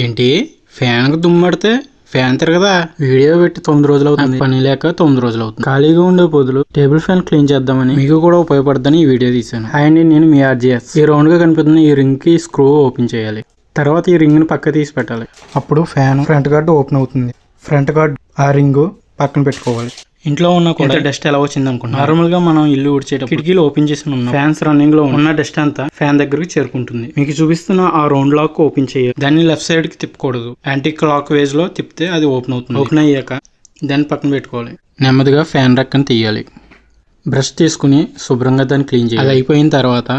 ఏంటి ఫ్యాన్ కు దుమ్మడితే fan తిరగదా? Video పెట్టి 9 రోజులు అవుతుంది, పని లేక 9 రోజులు అవుతుంది. ఖాళీగా ఉండే బదులు టేబుల్ ఫ్యాన్ క్లీన్ చేద్దామని మీకు కూడా ఉపయోగపడదని ఈ వీడియో తీసాను. అండ్ నేను మీ RGS. ఈ రౌండ్ గా కనిపిస్తున్న ఈ రింగ్ కి స్క్రూ ఓపెన్ చేయాలి. తర్వాత ఈ రింగ్ ని పక్క తీసి పెట్టాలి. అప్పుడు ఫ్యాన్ ఫ్రంట్ గార్డ్ ఓపెన్ అవుతుంది. ఫ్రంట్ గార్డ్ ఆ రింగ్ పక్కన పెట్టుకోవాలి. ఇంట్లో ఉన్న కూడా డస్ట్ ఎలా వచ్చింది అనుకుంటా. నార్మల్ గా మనం ఇల్లు ఊడ్చేటప్పుడు కిటికీలు ఓపెన్ చేసి ఉన్నాం, ఫ్యాన్స్ రన్నింగ్ లో ఉన్న డస్ట్ అంతా ఫ్యాన్ దగ్గరికి చేరుకుంటుంది. మీకు చూపిస్తున్న ఆ రౌండ్ లాక్ ఓపెన్ చేయాలి. దాన్ని లెఫ్ట్ సైడ్ కి తిప్పకూడదు, యాంటీ క్లాక్ వేజ్ లో తిప్పితే అది ఓపెన్ అవుతుంది. ఓపెన్ అయ్యాక దాన్ని పక్కన పెట్టుకోవాలి. నెమ్మదిగా ఫ్యాన్ రెక్కను తీయాలి. బ్రష్ తీసుకుని శుభ్రంగా దాన్ని క్లీన్ చేయాలి. అది అయిపోయిన తర్వాత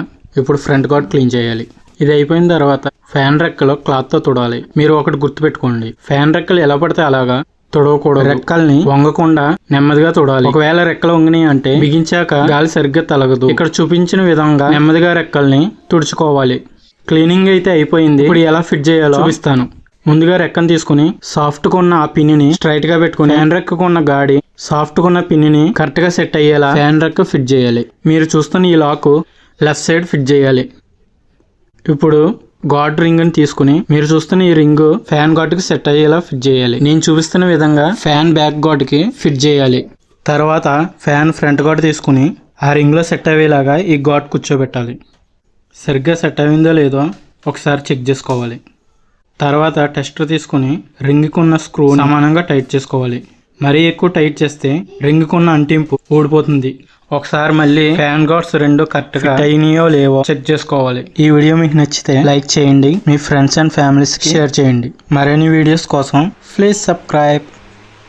ఇప్పుడు ఫ్రంట్ గార్డ్ క్లీన్ చేయాలి. ఇది అయిపోయిన తర్వాత ఫ్యాన్ రెక్కలో క్లాత్ తో తుడాలి. మీరు ఒకటి గుర్తు పెట్టుకోండి, ఫ్యాన్ రెక్కలు ఎలా పడితే అలాగా తుడవకూడదు. రెక్కల్ని వంగకుండా నెమ్మదిగా తుడాలి. ఒకవేళ రెక్కలు వంగినాయి అంటే బిగించాక గాలి సరిగ్గా తలగదు. ఇక్కడ చూపించిన విధంగా నెమ్మదిగా రెక్కల్ని తుడుచుకోవాలి. క్లీనింగ్ అయితే అయిపోయింది. ఇప్పుడు ఎలా ఫిట్ చేయాలో చూపిస్తాను. ముందుగా రెక్కను తీసుకుని సాఫ్ట్ గా ఉన్న ఆ పిన్ని స్ట్రైట్ గా పెట్టుకుని ఫ్యాన్ రెక్కకు ఉన్న గాడి సాఫ్ట్ గా ఉన్న పిన్ని కరెక్ట్ గా సెట్ అయ్యేలా ఫ్యాన్ రెక్క ఫిట్ చేయాలి. మీరు చూస్తున్న ఈ లాక్ లెఫ్ట్ సైడ్ ఫిట్ చేయాలి. ఇప్పుడు గార్డ్ రింగ్ ని తీసుకుని మీరు చూస్తున్న ఈ రింగ్ ఫ్యాన్ గార్డ్ కి సెట్ అయ్యేలా ఫిట్ చేయాలి. నేను చూపిస్తున్న విధంగా ఫ్యాన్ బ్యాక్ గార్డ్ కి ఫిట్ చేయాలి. తర్వాత ఫ్యాన్ ఫ్రంట్ గార్డ్ తీసుకుని ఆ రింగ్ లో సెట్ అయ్యేలాగా ఈ గార్డ్ కూర్చోబెట్టాలి. సరిగ్గా సెట్ అయిందో లేదో ఒకసారి చెక్ చేసుకోవాలి. తర్వాత టెస్టర్ తీసుకుని రింగ్ కు ఉన్న స్క్రూ సమానంగా టైట్ చేసుకోవాలి. మరీ ఎక్కువ టైట్ చేస్తే రింగ్ కు ఉన్న అంటింపు ఊడిపోతుంది. ఒకసారి మళ్ళీ ఫ్యాన్ గార్డ్స్ రెండు కరెక్ట్ గా అయినాయో లేవో చెక్ చేసుకోవాలి. ఈ వీడియో మీకు నచ్చితే లైక్ చేయండి, మీ ఫ్రెండ్స్ అండ్ ఫ్యామిలీస్ కి షేర్ చేయండి. మరిన్ని వీడియోస్ కోసం ప్లీజ్ సబ్స్క్రైబ్.